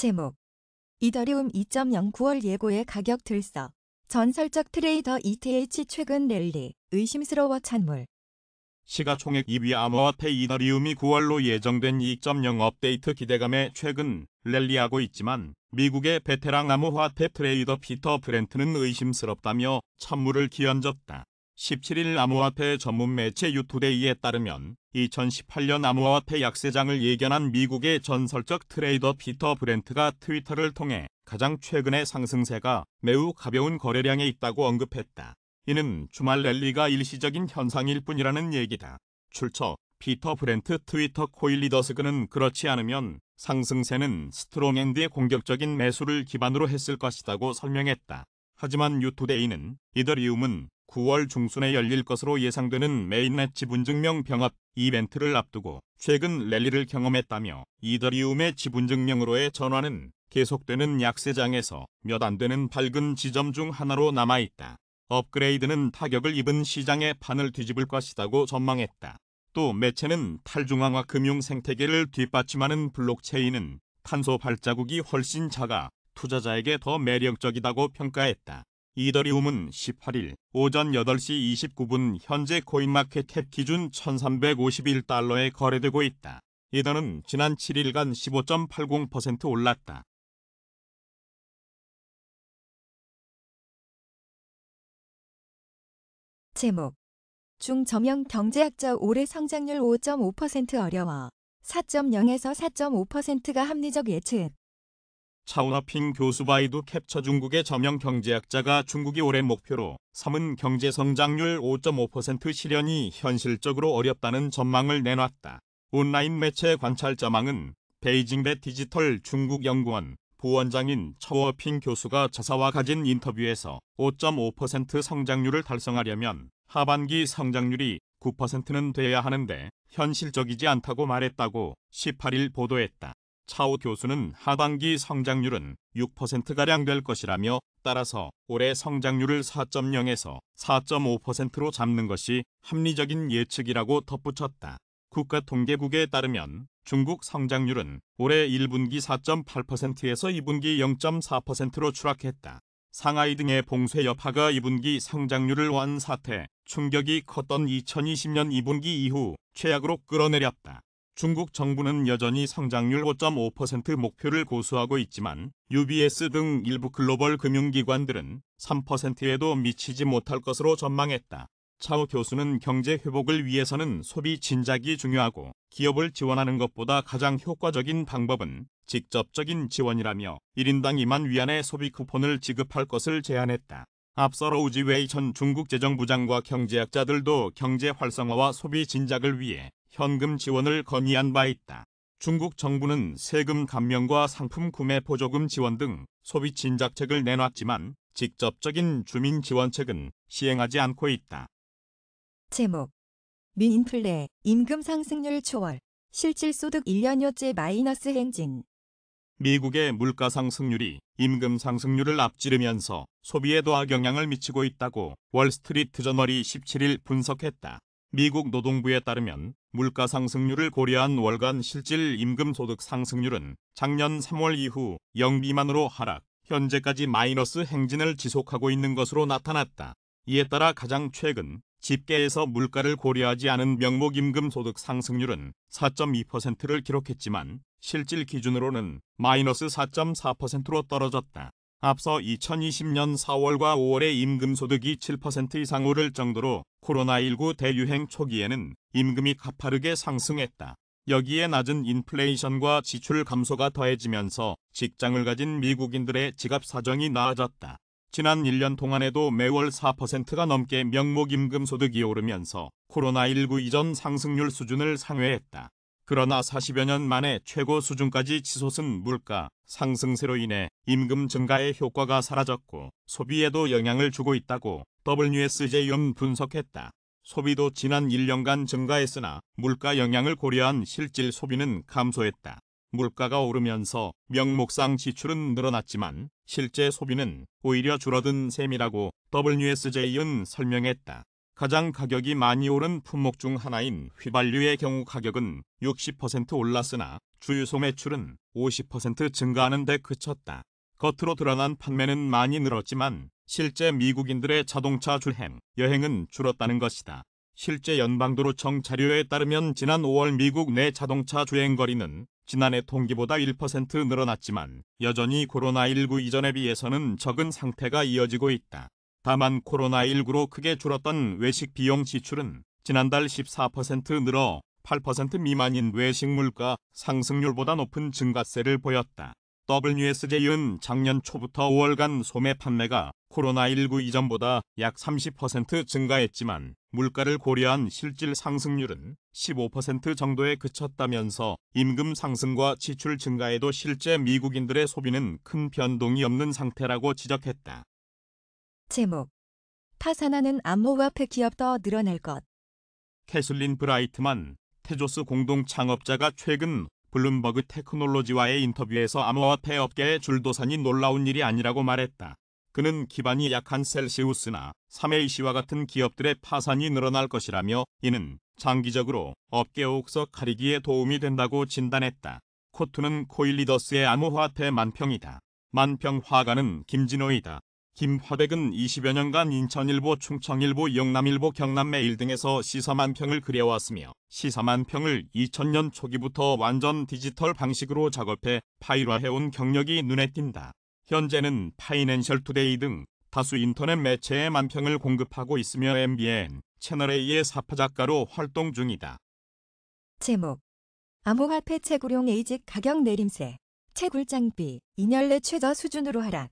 제목 이더리움 2.0 9월 예고의 가격 들썩. 전설적 트레이더 ETH 최근 랠리 의심스러워 찬물. 시가총액 2위 암호화폐 이더리움이 9월로 예정된 2.0 업데이트 기대감에 최근 랠리하고 있지만 미국의 베테랑 암호화폐 트레이더 피터 브렌트는 의심스럽다며 찬물을 끼얹었다. 17일 암호화폐 전문 매체 유투데이에 따르면 2018년 암호화폐 약세장을 예견한 미국의 전설적 트레이더 피터 브렌트가 트위터를 통해 가장 최근의 상승세가 매우 가벼운 거래량에 있다고 언급했다. 이는 주말 랠리가 일시적인 현상일 뿐이라는 얘기다. 출처 피터 브렌트 트위터 코일리더스 그는 그렇지 않으면 상승세는 스트롱핸드의 공격적인 매수를 기반으로 했을 것이라고 설명했다. 하지만 유투데이는 이더리움은 9월 중순에 열릴 것으로 예상되는 메인넷 지분증명 병합 이벤트를 앞두고 최근 랠리를 경험했다며 이더리움의 지분증명으로의 전환은 계속되는 약세장에서 몇 안 되는 밝은 지점 중 하나로 남아있다. 업그레이드는 타격을 입은 시장의 판을 뒤집을 것이라고 전망했다. 또 매체는 탈중앙화 금융 생태계를 뒷받침하는 블록체인은 탄소 발자국이 훨씬 작아 투자자에게 더 매력적이다고 평가했다. 이더리움은 18일 오전 8시 29분 현재 코인마켓캡 기준 1351달러에 거래되고 있다. 이더는 지난 7일간 15.80% 올랐다. 제목 중저명 경제학자 올해 성장률 5.5% 어려워. 4.0에서 4.5%가 합리적 예측. 차오너핑 교수 바이두 캡처 중국의 저명 경제학자가 중국이 올해 목표로 삼은 경제 성장률 5.5% 실현이 현실적으로 어렵다는 전망을 내놨다. 온라인 매체 관찰자망은 베이징대 디지털 중국 연구원 부원장인 차오너핑 교수가 자사와 가진 인터뷰에서 5.5% 성장률을 달성하려면 하반기 성장률이 9%는 돼야 하는데 현실적이지 않다고 말했다고 18일 보도했다. 차오 교수는 하반기 성장률은 6%가량 될 것이라며 따라서 올해 성장률을 4.0에서 4.5%로 잡는 것이 합리적인 예측이라고 덧붙였다. 국가통계국에 따르면 중국 성장률은 올해 1분기 4.8%에서 2분기 0.4%로 추락했다. 상하이 등의 봉쇄 여파가 2분기 성장률을 완사태, 충격이 컸던 2020년 2분기 이후 최악으로 끌어내렸다. 중국 정부는 여전히 성장률 5.5% 목표를 고수하고 있지만 UBS 등 일부 글로벌 금융기관들은 3%에도 미치지 못할 것으로 전망했다. 차오 교수는 경제 회복을 위해서는 소비 진작이 중요하고 기업을 지원하는 것보다 가장 효과적인 방법은 직접적인 지원이라며 1인당 2만 위안의 소비 쿠폰을 지급할 것을 제안했다. 앞서 로우지 웨이 전 중국 재정부장과 경제학자들도 경제 활성화와 소비 진작을 위해 현금 지원을 건의한 바 있다. 중국 정부는 세금 감면과 상품 구매 보조금 지원 등 소비 진작책을 내놨지만 직접적인 주민 지원책은 시행하지 않고 있다. 제목 미인플레 임금 상승률 초월. 실질소득 1년여째 마이너스 행진. 미국의 물가 상승률이 임금 상승률을 앞지르면서 소비에도 악영향을 미치고 있다고 월스트리트 저널이 17일 분석했다. 미국 노동부에 따르면 물가 상승률을 고려한 월간 실질 임금 소득 상승률은 작년 3월 이후 0 미만으로 하락, 현재까지 마이너스 행진을 지속하고 있는 것으로 나타났다. 이에 따라 가장 최근 집계에서 물가를 고려하지 않은 명목 임금 소득 상승률은 4.2%를 기록했지만 실질 기준으로는 마이너스 4.4%로 떨어졌다. 앞서 2020년 4월과 5월에 임금 소득이 7% 이상 오를 정도로 코로나19 대유행 초기에는 임금이 가파르게 상승했다. 여기에 낮은 인플레이션과 지출 감소가 더해지면서 직장을 가진 미국인들의 지갑 사정이 나아졌다. 지난 1년 동안에도 매월 4%가 넘게 명목 임금 소득이 오르면서 코로나19 이전 상승률 수준을 상회했다. 그러나 40여 년 만에 최고 수준까지 치솟은 물가 상승세로 인해 임금 증가의 효과가 사라졌고 소비에도 영향을 주고 있다고 WSJ는 분석했다. 소비도 지난 1년간 증가했으나 물가 영향을 고려한 실질 소비는 감소했다. 물가가 오르면서 명목상 지출은 늘어났지만 실제 소비는 오히려 줄어든 셈이라고 WSJ는 설명했다. 가장 가격이 많이 오른 품목 중 하나인 휘발유의 경우 가격은 60% 올랐으나 주유소 매출은 50% 증가하는 데 그쳤다. 겉으로 드러난 판매는 많이 늘었지만 실제 미국인들의 자동차 주행, 여행은 줄었다는 것이다. 실제 연방도로청 자료에 따르면 지난 5월 미국 내 자동차 주행거리는 지난해 동기보다 1% 늘어났지만 여전히 코로나19 이전에 비해서는 적은 상태가 이어지고 있다. 다만 코로나19로 크게 줄었던 외식 비용 지출은 지난달 14% 늘어 8% 미만인 외식 물가 상승률보다 높은 증가세를 보였다. WSJ는 작년 초부터 5월간 소매 판매가 코로나19 이전보다 약 30% 증가했지만 물가를 고려한 실질 상승률은 15% 정도에 그쳤다면서 임금 상승과 지출 증가에도 실제 미국인들의 소비는 큰 변동이 없는 상태라고 지적했다. 제목. 파산하는 암호화폐 기업 더 늘어날 것. 캐슬린 브라이트만 테조스 공동 창업자가 최근 블룸버그 테크놀로지와의 인터뷰에서 암호화폐 업계의 줄도산이 놀라운 일이 아니라고 말했다. 그는 기반이 약한 셀시우스나 3A씨와 같은 기업들의 파산이 늘어날 것이라며 이는 장기적으로 업계 옥석 가리기에 도움이 된다고 진단했다. 코투는 코일리더스의 암호화폐 만평이다. 만평 화가는 김진호이다. 김화백은 20여 년간 인천일보, 충청일보, 영남일보, 경남매일 등에서 시사만평을 그려왔으며 시사만평을 2000년 초기부터 완전 디지털 방식으로 작업해 파일화해온 경력이 눈에 띈다. 현재는 파이낸셜 투데이 등 다수 인터넷 매체에 만평을 공급하고 있으며 MBN, 채널A의 사파작가로 활동 중이다. 제목. 암호화폐 채굴용 에이직 가격 내림세. 채굴 장비 2년 내 최저 수준으로 하락.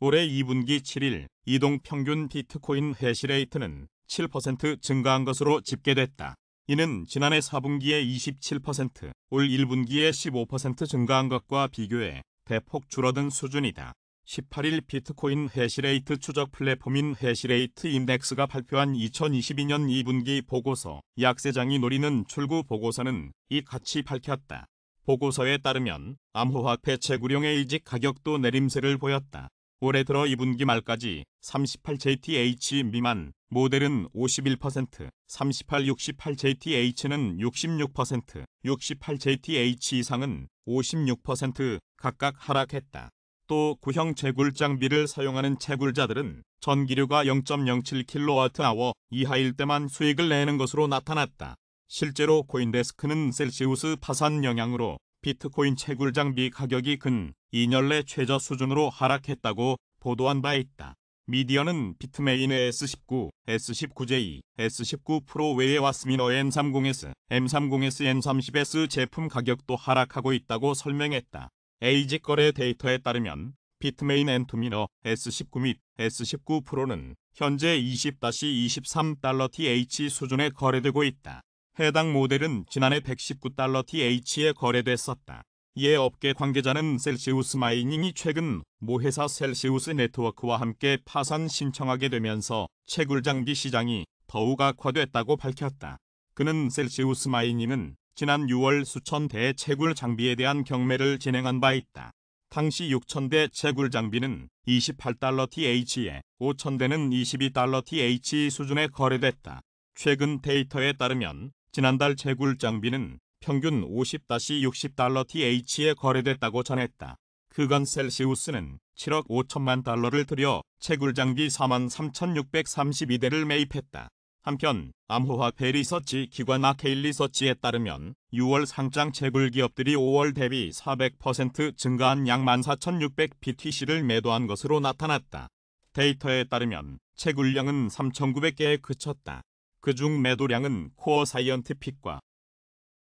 올해 2분기 7일 이동 평균 비트코인 해시레이트는 7% 증가한 것으로 집계됐다. 이는 지난해 4분기에 27%, 올 1분기에 15% 증가한 것과 비교해 대폭 줄어든 수준이다. 18일 비트코인 해시레이트 추적 플랫폼인 해시레이트 인덱스가 발표한 2022년 2분기 보고서 약세장이 노리는 출구 보고서는 이같이 밝혔다. 보고서에 따르면 암호화폐 채굴용 에이직 가격도 내림세를 보였다. 올해 들어 2분기 말까지 38JTH 미만 모델은 51%, 3868JTH는 66%, 68JTH 이상은 56% 각각 하락했다. 또 구형 채굴 장비를 사용하는 채굴자들은 전기료가 0.07kWh 이하일 때만 수익을 내는 것으로 나타났다. 실제로 코인데스크는 셀시우스 파산 영향으로 비트코인 채굴 장비 가격이 근 2년 내 최저 수준으로 하락했다고 보도한 바 있다. 미디어는 비트메인의 S19, S19J, S19 프로 외에 왓스미너 M30S, M30S, M30S 제품 가격도 하락하고 있다고 설명했다. 에이직 거래 데이터에 따르면 비트메인 엔투미너 S19 및 S19 프로는 현재 20-23달러/TH 수준에 거래되고 있다. 해당 모델은 지난해 119달러/TH에 거래됐었다. 이에 업계 관계자는 셀시우스 마이닝이 최근 모 회사 셀시우스 네트워크와 함께 파산 신청하게 되면서 채굴 장비 시장이 더욱 악화됐다고 밝혔다. 그는 셀시우스 마이닝은 지난 6월 수천 대의 채굴 장비에 대한 경매를 진행한 바 있다. 당시 6,000대 채굴 장비는 28달러/TH에 5,000대는 22달러/TH 수준에 거래됐다. 최근 데이터에 따르면 지난달 채굴 장비는 평균 50-60달러/TH에 거래됐다고 전했다. 그간 셀시우스는 7억 5천만 달러를 들여 채굴 장비 43,632대를 매입했다. 한편 암호화폐 리서치 기관 아케일 리서치에 따르면 6월 상장 채굴 기업들이 5월 대비 400% 증가한 약 14,600BTC를 매도한 것으로 나타났다. 데이터에 따르면 채굴량은 3,900개에 그쳤다. 그중 매도량은 코어 사이언티픽과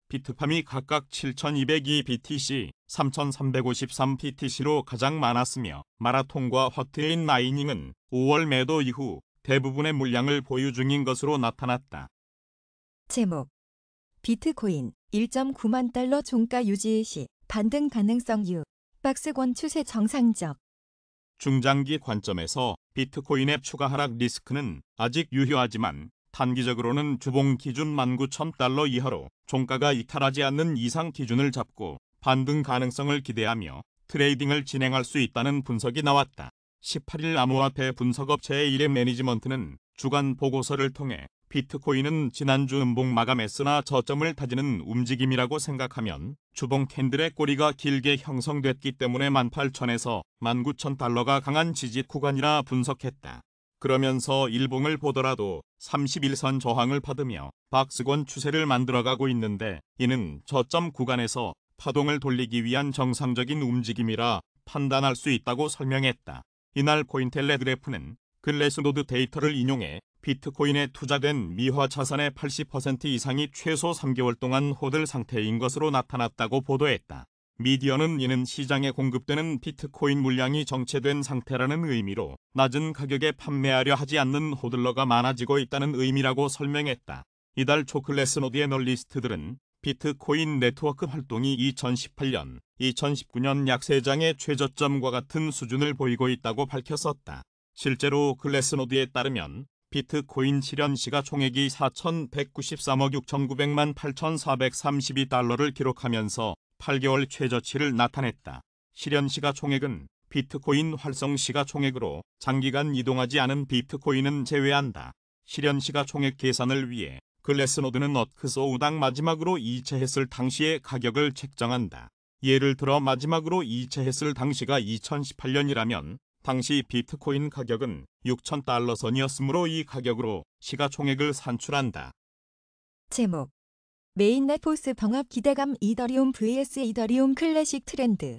비트팜이 각각 7,202BTC, 3,353BTC로 가장 많았으며 마라톤과 허트인 마이닝은 5월 매도 이후 대부분의 물량을 보유 중인 것으로 나타났다. 제목. 비트코인 1.9만 달러 종가 유지 시 반등 가능성 유. 박스권 추세 정상적. 중장기 관점에서 비트코인의 추가 하락 리스크는 아직 유효하지만 단기적으로는 주봉 기준 19,000달러 이하로 종가가 이탈하지 않는 이상 기준을 잡고 반등 가능성을 기대하며 트레이딩을 진행할 수 있다는 분석이 나왔다. 18일 암호화폐 분석업체의 이랩 매니지먼트는 주간 보고서를 통해 비트코인은 지난주 음봉 마감했으나 저점을 다지는 움직임이라고 생각하면 주봉 캔들의 꼬리가 길게 형성됐기 때문에 18,000에서 19,000달러가 강한 지지 구간이라 분석했다. 그러면서 일봉을 보더라도 31선 저항을 받으며 박스권 추세를 만들어가고 있는데 이는 저점 구간에서 파동을 돌리기 위한 정상적인 움직임이라 판단할 수 있다고 설명했다. 이날 코인텔레그래프는 글래스노드 데이터를 인용해 비트코인에 투자된 미화 자산의 80% 이상이 최소 3개월 동안 호들 상태인 것으로 나타났다고 보도했다. 미디어는 이는 시장에 공급되는 비트코인 물량이 정체된 상태라는 의미로 낮은 가격에 판매하려 하지 않는 호들러가 많아지고 있다는 의미라고 설명했다. 이달 초 글래스노드 애널리스트들은 비트코인 네트워크 활동이 2018년, 2019년 약 3장의 최저점과 같은 수준을 보이고 있다고 밝혔었다. 실제로 글래스노드에 따르면 비트코인 실현 시가총액이 4,193억 6,900만 8,432달러를 기록하면서 8개월 최저치를 나타냈다. 실현 시가총액은 비트코인 활성 시가총액으로 장기간 이동하지 않은 비트코인은 제외한다. 실현 시가총액 계산을 위해 글래스노드는 어크소우당 마지막으로 이체했을 당시의 가격을 책정한다. 예를 들어 마지막으로 이체했을 당시가 2018년이라면 당시 비트코인 가격은 6,000달러 선이었으므로 이 가격으로 시가총액을 산출한다. 제목 메인넷 보스 병합 기대감 이더리움 vs 이더리움 클래식 트렌드.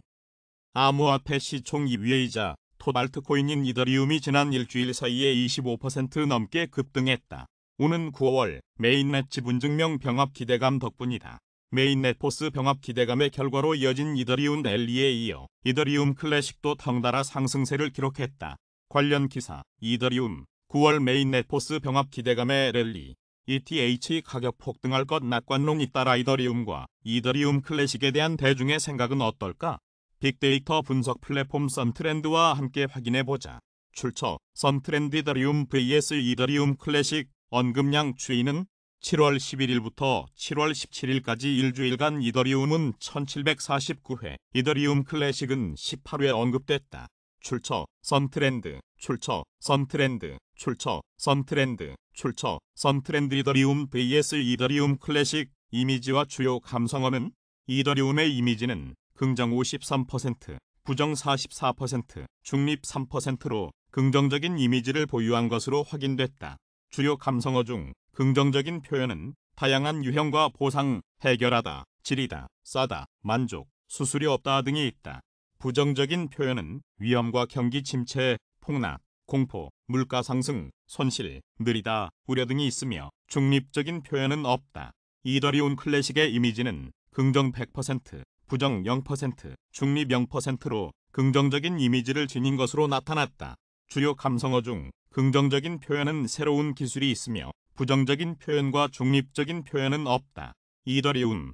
암호화폐 시총 2위이자 톱 알트코인인 이더리움이 지난 일주일 사이에 25% 넘게 급등했다. 오는 9월 메인넷 지분증명 병합 기대감 덕분이다. 메인넷 보스 병합 기대감의 결과로 이어진 이더리움 랠리에 이어 이더리움 클래식도 덩달아 상승세를 기록했다. 관련 기사 이더리움 9월 메인넷 보스 병합 기대감의 랠리 ETH 가격 폭등할 것 낙관론이 따라 이더리움과 이더리움 클래식에 대한 대중의 생각은 어떨까? 빅데이터 분석 플랫폼 선트렌드와 함께 확인해보자. 출처 선트렌드 이더리움 vs 이더리움 클래식 언급량 추이는 7월 11일부터 7월 17일까지 일주일간 이더리움은 1749회, 이더리움 클래식은 18회 언급됐다. 출처 선트렌드, 출처 선트렌드, 출처 선트렌드, 출처 선트렌드 이더리움 vs 이더리움 클래식 이미지와 주요 감성어는 이더리움의 이미지는 긍정 53%, 부정 44%, 중립 3%로 긍정적인 이미지를 보유한 것으로 확인됐다. 주요 감성어 중 긍정적인 표현은 다양한 유형과 보상, 해결하다, 질이다, 싸다, 만족, 수수료 없다 등이 있다. 부정적인 표현은 위험과 경기 침체, 폭락, 공포, 물가 상승, 손실, 느리다, 우려 등이 있으며 중립적인 표현은 없다. 이더리움 클래식의 이미지는 긍정 100%, 부정 0%, 중립 0%로 긍정적인 이미지를 지닌 것으로 나타났다. 주요 감성어 중 긍정적인 표현은 새로운 기술이 있으며 부정적인 표현과 중립적인 표현은 없다. 이더리움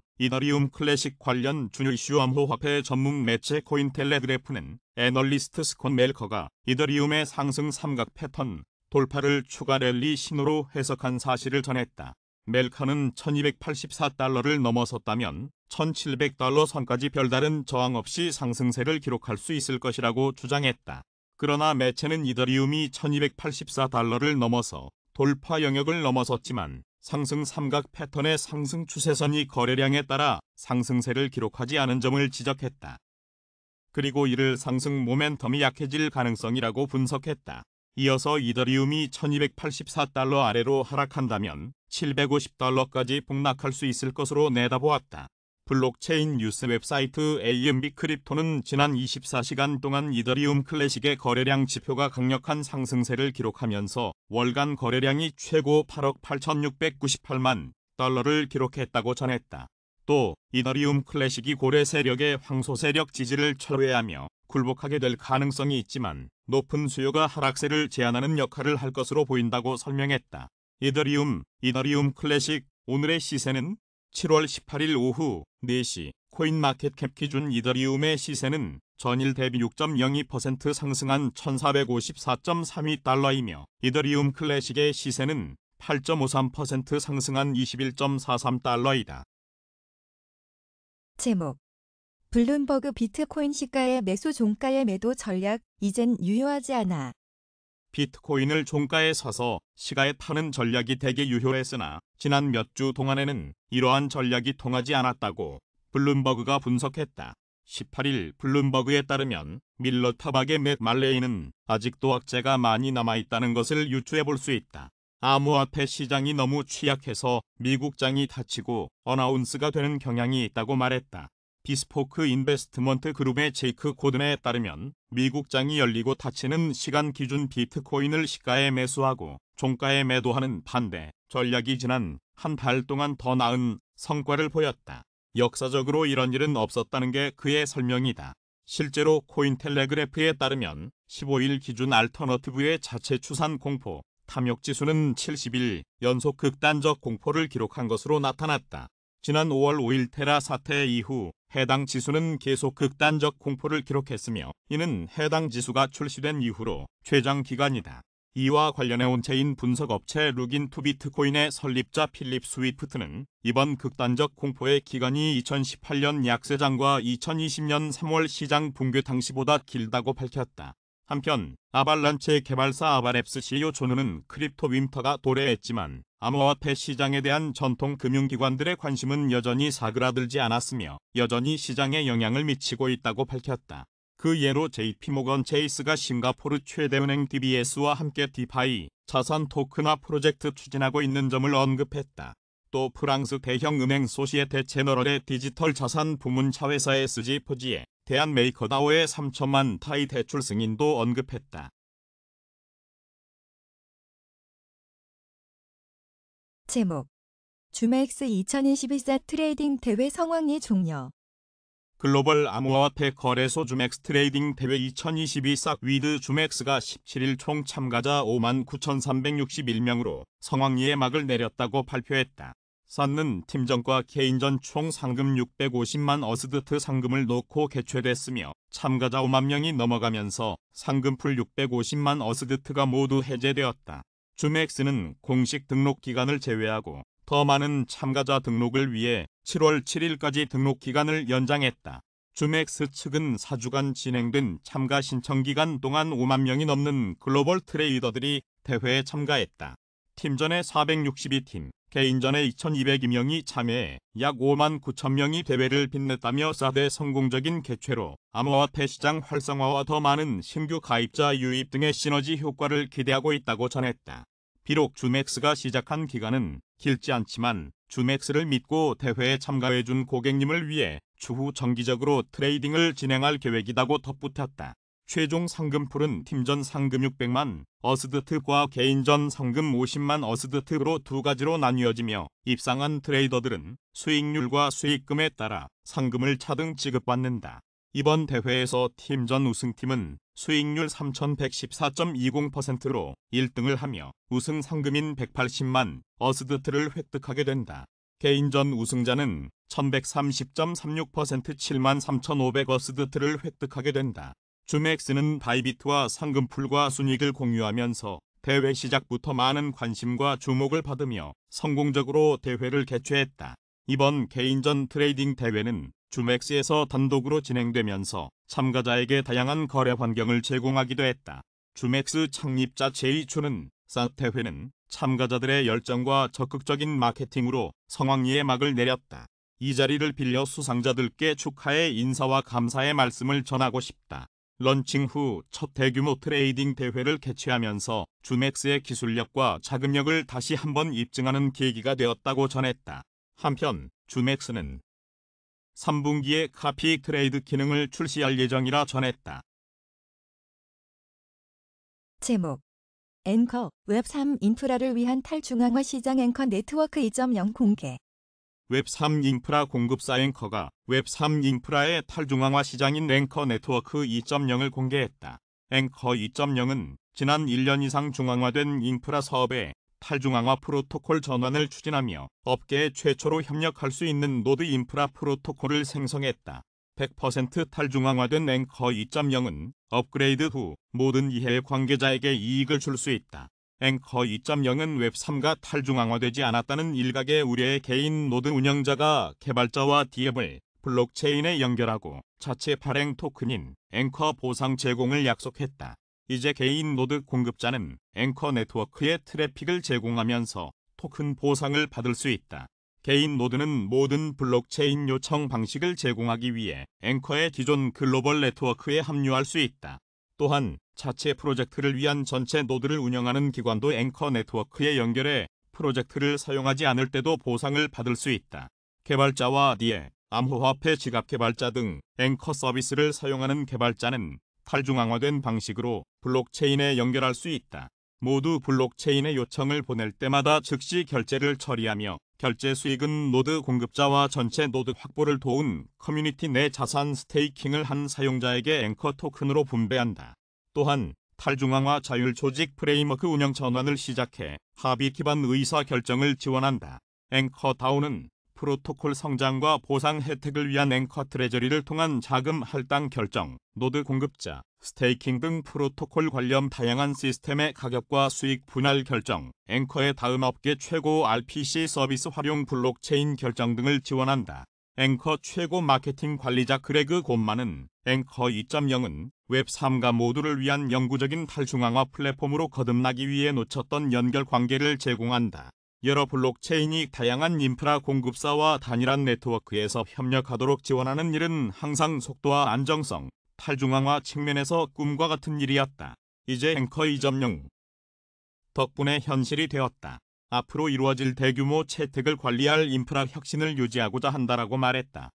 클래식 관련 주요 이슈 암호화폐 전문 매체 코인텔레그래프는 애널리스트 스콧 멜커가 이더리움의 상승 삼각 패턴 돌파를 추가 랠리 신호로 해석한 사실을 전했다. 멜커는 1284달러를 넘어섰다면 1700달러 선까지 별다른 저항 없이 상승세를 기록할 수 있을 것이라고 주장했다. 그러나 매체는 이더리움이 1284달러를 넘어서 돌파 영역을 넘어섰지만 상승 삼각 패턴의 상승 추세선이 거래량에 따라 상승세를 기록하지 않은 점을 지적했다. 그리고 이를 상승 모멘텀이 약해질 가능성이라고 분석했다. 이어서 이더리움이 1284달러 아래로 하락한다면 750달러까지 폭락할 수 있을 것으로 내다보았다. 블록체인 뉴스 웹사이트 AMB 크립토는 지난 24시간 동안 이더리움 클래식의 거래량 지표가 강력한 상승세를 기록하면서 월간 거래량이 최고 8억 8,698만 달러를 기록했다고 전했다. 또 이더리움 클래식이 고래 세력의 황소 세력 지지를 철회하며 굴복하게 될 가능성이 있지만 높은 수요가 하락세를 제한하는 역할을 할 것으로 보인다고 설명했다. 이더리움 클래식 오늘의 시세는 7월 18일 오후 4시 코인마켓캡 기준 이더리움의 시세는 전일 대비 6.02% 상승한 1454.32달러이며 이더리움 클래식의 시세는 8.53% 상승한 21.43달러이다. 제목 블룸버그 비트코인 시가의 매수 종가의 매도 전략 이젠 유효하지 않아. 비트코인을 종가에 사서 시가에 파는 전략이 대개 유효했으나 지난 몇 주 동안에는 이러한 전략이 통하지 않았다고 블룸버그가 분석했다. 18일 블룸버그에 따르면 밀러 타박의 맷 말레이는 아직도 악재가 많이 남아있다는 것을 유추해 볼 수 있다. 암호화폐 시장이 너무 취약해서 미국장이 닫히고 어나운스가 되는 경향이 있다고 말했다. 비스포크 인베스트먼트 그룹의 제이크 고든에 따르면 미국장이 열리고 닫히는 시간 기준 비트코인을 시가에 매수하고 종가에 매도하는 반대 전략이 지난 한 달 동안 더 나은 성과를 보였다. 역사적으로 이런 일은 없었다는 게 그의 설명이다. 실제로 코인텔레그래프에 따르면 15일 기준 알터너티브의 자체 추산 공포 탐욕지수는 70일 연속 극단적 공포를 기록한 것으로 나타났다. 지난 5월 5일 테라 사태 이후 해당 지수는 계속 극단적 공포를 기록했으며 이는 해당 지수가 출시된 이후로 최장 기간이다. 이와 관련해 온체인 분석업체 룩인투비트코인의 설립자 필립 스위프트는 이번 극단적 공포의 기간이 2018년 약세장과 2020년 3월 시장 붕괴 당시보다 길다고 밝혔다. 한편 아발란체 개발사 아바랩스 CEO 존은 크립토 윈터가 도래했지만 암호화폐 시장에 대한 전통 금융기관들의 관심은 여전히 사그라들지 않았으며 여전히 시장에 영향을 미치고 있다고 밝혔다. 그 예로 JP모건 체이스가 싱가포르 최대은행 DBS와 함께 디파이 자산 토큰화 프로젝트 추진하고 있는 점을 언급했다. 또 프랑스 대형 은행 소시에테 제너럴의 디지털 자산 부문 차회사 SG포지에 대한 메이커다오의 3천만 타이 대출 승인도 언급했다. 제목 주맥스 2022사 트레이딩 대회 성황리 종료. 글로벌 암호화폐 거래소 주맥스 트레이딩 대회 2022사 위드 주맥스가 17일 총 참가자 59,361명으로 성황리에 막을 내렸다고 발표했다. 싼는 팀전과 개인전 총 상금 650만 어스드트 상금을 놓고 개최됐으며 참가자 5만 명이 넘어가면서 상금풀 650만 어스드트가 모두 해제되었다. 주맥스는 공식 등록 기간을 제외하고 더 많은 참가자 등록을 위해 7월 7일까지 등록 기간을 연장했다. 주맥스 측은 4주간 진행된 참가 신청 기간 동안 5만 명이 넘는 글로벌 트레이더들이 대회에 참가했다. 팀전에 462팀, 개인전에 2,202명이 참여해 약 5만 9천 명이 대회를 빛냈다며 4대 성공적인 개최로 암호화폐 시장 활성화와 더 많은 신규 가입자 유입 등의 시너지 효과를 기대하고 있다고 전했다. 비록 주맥스가 시작한 기간은 길지 않지만 주맥스를 믿고 대회에 참가해준 고객님을 위해 추후 정기적으로 트레이딩을 진행할 계획이라고 덧붙였다. 최종 상금풀은 팀전 상금 600만 어스드트과 개인전 상금 50만 어스드트로 두 가지로 나뉘어지며 입상한 트레이더들은 수익률과 수익금에 따라 상금을 차등 지급받는다. 이번 대회에서 팀전 우승팀은 수익률 3,114.20%로 1등을 하며 우승 상금인 180만 어스드트를 획득하게 된다. 개인전 우승자는 1,130.36% 7만 3,500 어스드트를 획득하게 된다. 주맥스는 바이비트와 상금풀과 순이익을 공유하면서 대회 시작부터 많은 관심과 주목을 받으며 성공적으로 대회를 개최했다. 이번 개인전 트레이딩 대회는 주맥스에서 단독으로 진행되면서 참가자에게 다양한 거래 환경을 제공하기도 했다. 주맥스 창립자 제이추는 대회는 참가자들의 열정과 적극적인 마케팅으로 성황리에 막을 내렸다. 이 자리를 빌려 수상자들께 축하의 인사와 감사의 말씀을 전하고 싶다. 런칭 후 첫 대규모 트레이딩 대회를 개최하면서 주맥스의 기술력과 자금력을 다시 한번 입증하는 계기가 되었다고 전했다. 한편 주맥스는 3분기에 카피 트레이드 기능을 출시할 예정이라 전했다. 제목 앵커 웹3 인프라를 위한 탈중앙화 시장 앵커 네트워크 2.0 공개. 웹3 인프라 공급사 앵커가 웹3 인프라의 탈중앙화 시장인 앵커 네트워크 2.0을 공개했다. 앵커 2.0은 지난 1년 이상 중앙화된 인프라 사업의 탈중앙화 프로토콜 전환을 추진하며 업계에 최초로 협력할 수 있는 노드 인프라 프로토콜을 생성했다. 100% 탈중앙화된 앵커 2.0은 업그레이드 후 모든 이해 관계자에게 이익을 줄 수 있다. 앵커 2.0은 웹3가 탈중앙화되지 않았다는 일각의 우려에 개인 노드 운영자가 개발자와 DApp을 블록체인에 연결하고 자체 발행 토큰인 앵커 보상 제공을 약속했다. 이제 개인 노드 공급자는 앵커 네트워크에 트래픽을 제공하면서 토큰 보상을 받을 수 있다. 개인 노드는 모든 블록체인 요청 방식을 제공하기 위해 앵커의 기존 글로벌 네트워크에 합류할 수 있다. 또한 자체 프로젝트를 위한 전체 노드를 운영하는 기관도 앵커 네트워크에 연결해 프로젝트를 사용하지 않을 때도 보상을 받을 수 있다. 개발자와 DA, 암호화폐 지갑 개발자 등 앵커 서비스를 사용하는 개발자는 탈중앙화된 방식으로 블록체인에 연결할 수 있다. 모두 블록체인에 요청을 보낼 때마다 즉시 결제를 처리하며 결제 수익은 노드 공급자와 전체 노드 확보를 도운 커뮤니티 내 자산 스테이킹을 한 사용자에게 앵커 토큰으로 분배한다. 또한 탈중앙화 자율 조직 프레임워크 운영 전환을 시작해 합의 기반 의사 결정을 지원한다. 앵커 다오는 프로토콜 성장과 보상 혜택을 위한 앵커 트레저리를 통한 자금 할당 결정, 노드 공급자, 스테이킹 등 프로토콜 관련 다양한 시스템의 가격과 수익 분할 결정, 앵커의 다음 업계 최고 RPC 서비스 활용 블록체인 결정 등을 지원한다. 앵커 최고 마케팅 관리자 그레그 곰만은 앵커 2.0은 웹3가 모두를 위한 영구적인 탈중앙화 플랫폼으로 거듭나기 위해 놓쳤던 연결 관계를 제공한다. 여러 블록체인이 다양한 인프라 공급사와 단일한 네트워크에서 협력하도록 지원하는 일은 항상 속도와 안정성, 탈중앙화 측면에서 꿈과 같은 일이었다. 이제 앵커 2.0 덕분에 현실이 되었다. 앞으로 이루어질 대규모 채택을 관리할 인프라 혁신을 유지하고자 한다라고 말했다.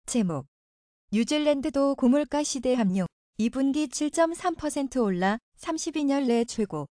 제목 뉴질랜드도 고물가 시대 합류 2분기 7.3% 올라 32년 내 최고.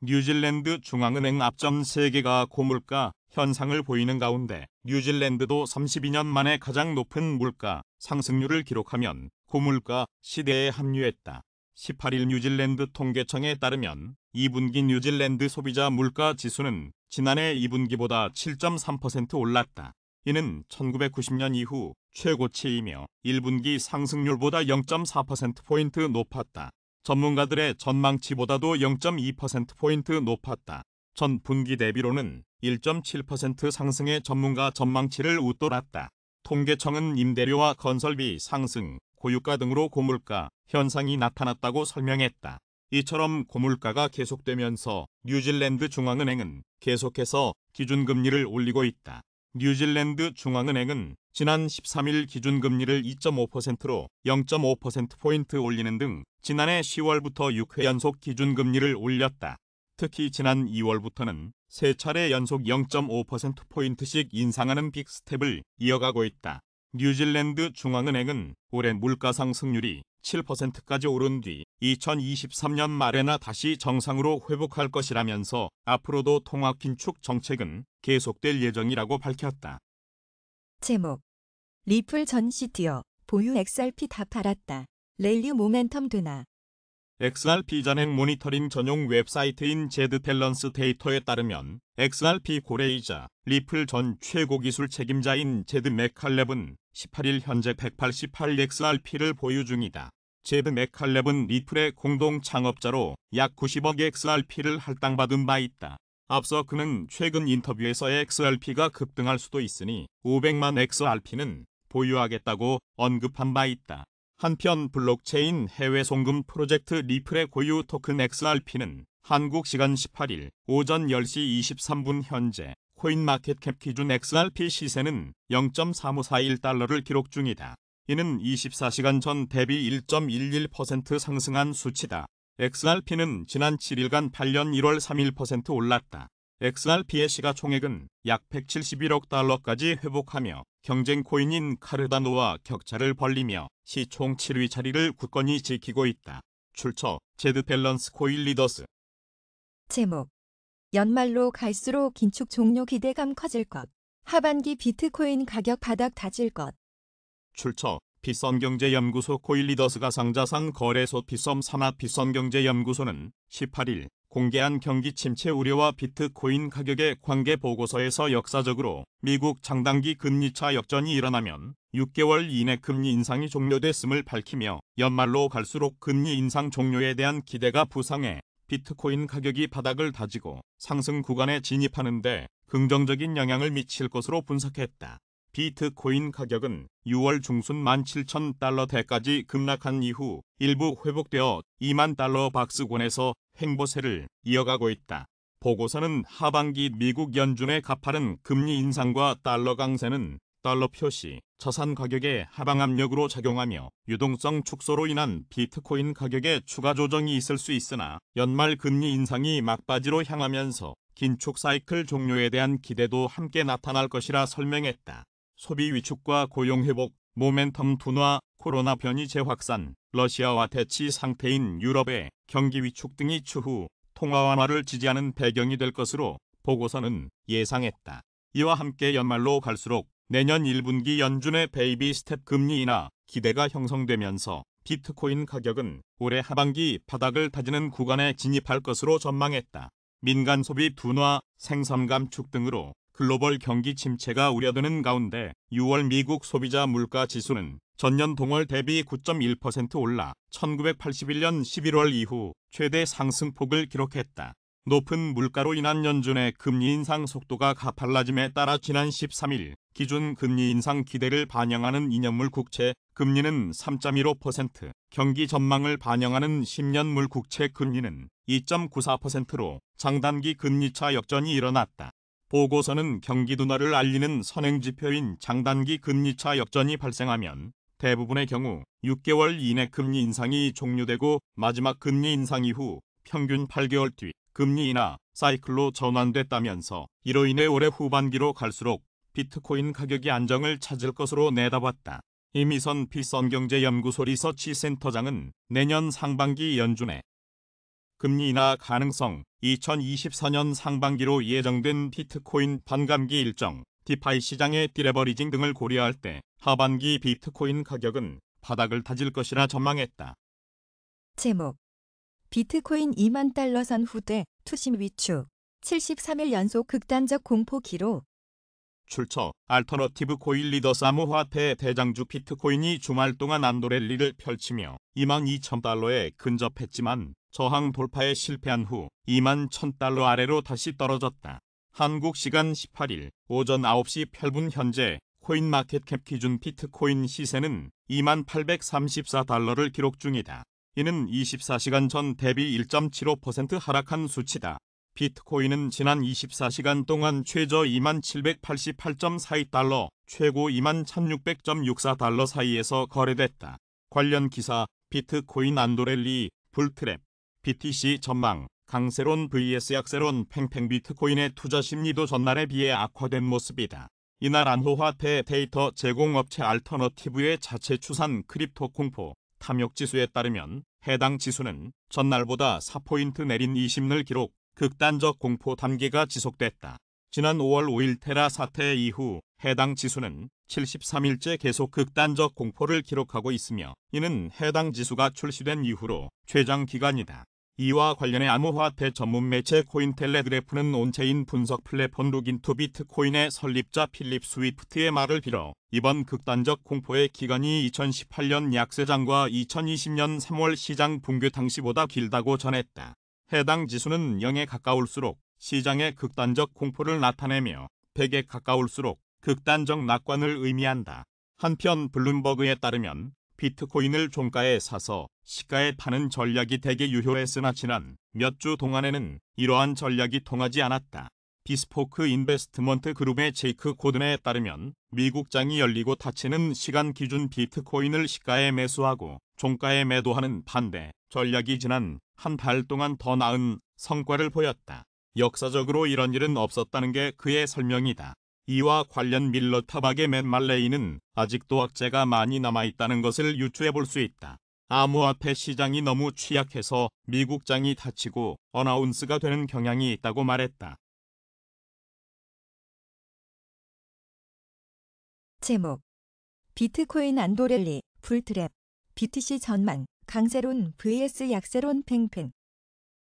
뉴질랜드 중앙은행 앞점 세계가 고물가 현상을 보이는 가운데 뉴질랜드도 32년 만에 가장 높은 물가 상승률을 기록하면 고물가 시대에 합류했다. 18일 뉴질랜드 통계청에 따르면 2분기 뉴질랜드 소비자 물가 지수는 지난해 2분기보다 7.3% 올랐다. 이는 1990년 이후 최고치이며 1분기 상승률보다 0.4%포인트 높았다. 전문가들의 전망치보다도 0.2%포인트 높았다. 전 분기 대비로는 1.7% 상승의 전문가 전망치를 웃돌았다. 통계청은 임대료와 건설비 상승, 고유가 등으로 고물가 현상이 나타났다고 설명했다. 이처럼 고물가가 계속되면서 뉴질랜드 중앙은행은 계속해서 기준금리를 올리고 있다. 뉴질랜드 중앙은행은 지난 13일 기준금리를 2.5%로 0.5%포인트 올리는 등 지난해 10월부터 6회 연속 기준금리를 올렸다. 특히 지난 2월부터는 3차례 연속 0.5%포인트씩 인상하는 빅스텝을 이어가고 있다. 뉴질랜드 중앙은행은 올해 물가 상승률이 7%까지 오른 뒤 2023년 말에나 다시 정상으로 회복할 것이라면서 앞으로도 통화 긴축 정책은 계속될 예정이라고 밝혔다. 제목 리플 전 CTO 보유 XRP 다 팔았다. 랠리 모멘텀 드나. XRP 잔액 모니터링 전용 웹사이트인 제드 밸런스 데이터에 따르면 XRP 고래이자 리플 전 최고 기술 책임자인 제드 맥칼렙은 18일 현재 188XRP를 보유 중이다. 제드 맥칼렙은 리플의 공동 창업자로 약 90억 XRP를 할당받은 바 있다. 앞서 그는 최근 인터뷰에서 XRP가 급등할 수도 있으니 500만 XRP는 보유하겠다고 언급한 바 있다. 한편 블록체인 해외 송금 프로젝트 리플의 고유 토큰 XRP는 한국 시간 18일 오전 10시 23분 현재 코인마켓캡 기준 XRP 시세는 0.3541달러를 기록 중이다. 이는 24시간 전 대비 1.11% 상승한 수치다. XRP는 지난 7일간 8년 1월 3일% 올랐다. XRP의 시가총액은 약 171억 달러까지 회복하며 경쟁 코인인 카르다노와 격차를 벌리며 시총 7위 자리를 굳건히 지키고 있다. 출처 제드 밸런스 코인 리더스. 제목 연말로 갈수록 긴축 종료 기대감 커질 것. 하반기 비트코인 가격 바닥 다질 것. 출처 빗선경제연구소 코인리더스가 상자산 거래소 빗썸 산하 빗선경제연구소는 18일 공개한 경기 침체 우려와 비트코인 가격의 관계 보고서에서 역사적으로 미국 장단기 금리차 역전이 일어나면 6개월 이내 금리 인상이 종료됐음을 밝히며 연말로 갈수록 금리 인상 종료에 대한 기대가 부상해 비트코인 가격이 바닥을 다지고 상승 구간에 진입하는 데 긍정적인 영향을 미칠 것으로 분석했다. 비트코인 가격은 6월 중순 17,000달러대까지 급락한 이후 일부 회복되어 2만 달러 박스권에서 횡보세를 이어가고 있다. 보고서는 하반기 미국 연준의 가파른 금리 인상과 달러 강세는 달러 표시, 자산 가격의 하방 압력으로 작용하며 유동성 축소로 인한 비트코인 가격의 추가 조정이 있을 수 있으나 연말 금리 인상이 막바지로 향하면서 긴축 사이클 종료에 대한 기대도 함께 나타날 것이라 설명했다. 소비 위축과 고용 회복, 모멘텀 둔화, 코로나 변이 재확산, 러시아와 대치 상태인 유럽의 경기 위축 등이 추후 통화 완화를 지지하는 배경이 될 것으로 보고서는 예상했다. 이와 함께 연말로 갈수록 내년 1분기 연준의 베이비 스텝 금리 인하 기대가 형성되면서 비트코인 가격은 올해 하반기 바닥을 다지는 구간에 진입할 것으로 전망했다. 민간 소비 둔화, 생산 감축 등으로 글로벌 경기 침체가 우려되는 가운데 6월 미국 소비자 물가 지수는 전년 동월 대비 9.1% 올라 1981년 11월 이후 최대 상승폭을 기록했다. 높은 물가로 인한 연준의 금리 인상 속도가 가팔라짐에 따라 지난 13일 기준 금리 인상 기대를 반영하는 2년물 국채 금리는 3.15%, 경기 전망을 반영하는 10년물 국채 금리는 2.94%로 장단기 금리차 역전이 일어났다. 보고서는 경기 둔화를 알리는 선행지표인 장단기 금리차 역전이 발생하면 대부분의 경우 6개월 이내 금리 인상이 종료되고 마지막 금리 인상 이후 평균 8개월 뒤 금리 인하 사이클로 전환됐다면서 이로 인해 올해 후반기로 갈수록 비트코인 가격이 안정을 찾을 것으로 내다봤다. 이미선 비선경제연구소 리서치센터장은 내년 상반기 연준의 금리 인하 가능성, 2024년 상반기로 예정된 비트코인 반감기 일정, 디파이 시장의 디레버리징 등을 고려할 때 하반기 비트코인 가격은 바닥을 다질 것이라 전망했다. 제목 비트코인 2만 달러 선 후대 투심 위축 73일 연속 극단적 공포 기록. 출처 알터너티브 코인 리더스 암호화폐 대장주 비트코인이 주말 동안 안도랠리를 펼치며 22,000달러에 근접했지만 저항 돌파에 실패한 후 21,000달러 아래로 다시 떨어졌다. 한국 시간 18일 오전 9시 8분 현재 코인마켓캡 기준 비트코인 시세는 2834달러를 기록 중이다. 이는 24시간 전 대비 1.75% 하락한 수치다. 비트코인은 지난 24시간 동안 최저 2788.42달러, 최고 21,600.64달러 사이에서 거래됐다. 관련 기사, 비트코인 안도랠리, 불트랩, BTC 전망, 강세론 vs 약세론 팽팽 비트코인의 투자 심리도 전날에 비해 악화된 모습이다. 이날 암호화폐 데이터 제공업체 알터너티브의 자체 추산 크립토 공포 탐욕지수에 따르면 해당 지수는 전날보다 4포인트 내린 20를 기록, 극단적 공포 단계가 지속됐다. 지난 5월 5일 테라 사태 이후 해당 지수는 73일째 계속 극단적 공포를 기록하고 있으며 이는 해당 지수가 출시된 이후로 최장 기간이다. 이와 관련해 암호화폐 전문 매체 코인텔레그래프는 온체인 분석 플랫폼 룩인투 비트코인의 설립자 필립 스위프트의 말을 빌어 이번 극단적 공포의 기간이 2018년 약세장과 2020년 3월 시장 붕괴 당시보다 길다고 전했다. 해당 지수는 0에 가까울수록 시장의 극단적 공포를 나타내며 100에 가까울수록 극단적 낙관을 의미한다. 한편 블룸버그에 따르면 비트코인을 종가에 사서 시가에 파는 전략이 대개 유효했으나 지난 몇 주 동안에는 이러한 전략이 통하지 않았다. 비스포크 인베스트먼트 그룹의 제이크 고든에 따르면 미국장이 열리고 닫히는 시간 기준 비트코인을 시가에 매수하고 종가에 매도하는 반대 전략이 지난 한 달 동안 더 나은 성과를 보였다. 역사적으로 이런 일은 없었다는 게 그의 설명이다. 이와 관련 밀러 타박의 맷 말레이는 아직도 악재가 많이 남아있다는 것을 유추해 볼 수 있다. 암호화폐 시장이 너무 취약해서 미국장이 닫히고 어나운스가 되는 경향이 있다고 말했다. 제목 비트코인 안도랠리, 불트랩, BTC 전망, 강세론 vs 약세론 팽팽.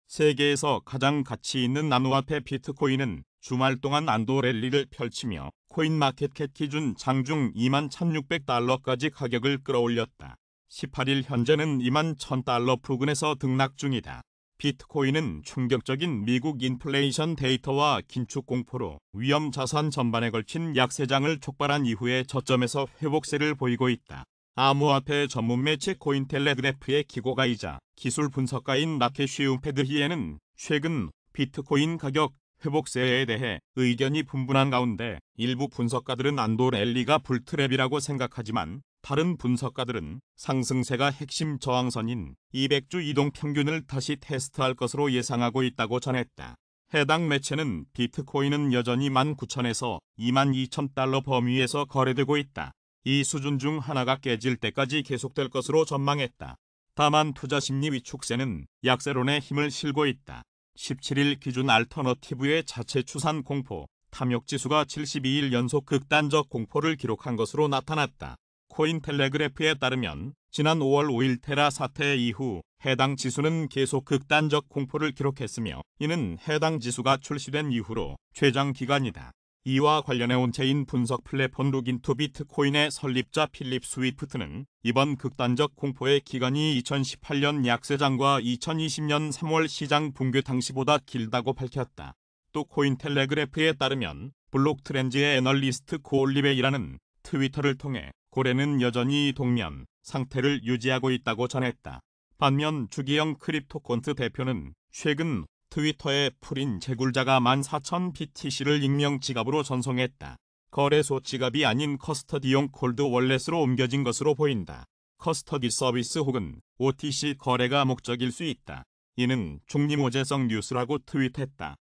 세계에서 가장 가치 있는 암호화폐 비트코인은 주말 동안 안도랠리를 펼치며 코인마켓캡 기준 장중 21,600달러까지 가격을 끌어올렸다. 18일 현재는 21,000달러 부근에서 등락 중이다. 비트코인은 충격적인 미국 인플레이션 데이터와 긴축 공포로 위험 자산 전반에 걸친 약세장을 촉발한 이후에 저점에서 회복세를 보이고 있다. 암호화폐 전문 매체 코인텔레그래프의 기고가이자 기술 분석가인 라케쉬 우페드히에는 최근 비트코인 가격 회복세에 대해 의견이 분분한 가운데 일부 분석가들은 안도 랠리가 불트랩이라고 생각하지만 다른 분석가들은 상승세가 핵심 저항선인 200주 이동 평균을 다시 테스트할 것으로 예상하고 있다고 전했다. 해당 매체는 비트코인은 여전히 19,000에서 22,000달러 범위에서 거래되고 있다. 이 수준 중 하나가 깨질 때까지 계속될 것으로 전망했다. 다만 투자심리 위축세는 약세론에 힘을 실고 있다. 17일 기준 알터너티브의 자체 추산 공포, 탐욕지수가 72일 연속 극단적 공포를 기록한 것으로 나타났다. 코인텔레그래프에 따르면 지난 5월 5일 테라 사태 이후 해당 지수는 계속 극단적 공포를 기록했으며 이는 해당 지수가 출시된 이후로 최장 기간이다. 이와 관련해 온체인 분석 플랫폼 룩인투 비트코인의 설립자 필립 스위프트는 이번 극단적 공포의 기간이 2018년 약세장과 2020년 3월 시장 붕괴 당시보다 길다고 밝혔다. 또 코인텔레그래프에 따르면 블록트렌즈의 애널리스트 고올리베이라는 트위터를 통해 고래는 여전히 동면 상태를 유지하고 있다고 전했다. 반면 주기영 크립토콘트 대표는 최근 트위터에 풀인 제굴자가 14,000 BTC를 익명 지갑으로 전송했다. 거래소 지갑이 아닌 커스터디용 콜드 월렛으로 옮겨진 것으로 보인다. 커스터디 서비스 혹은 OTC 거래가 목적일 수 있다. 이는 중립오재성 뉴스라고 트윗했다.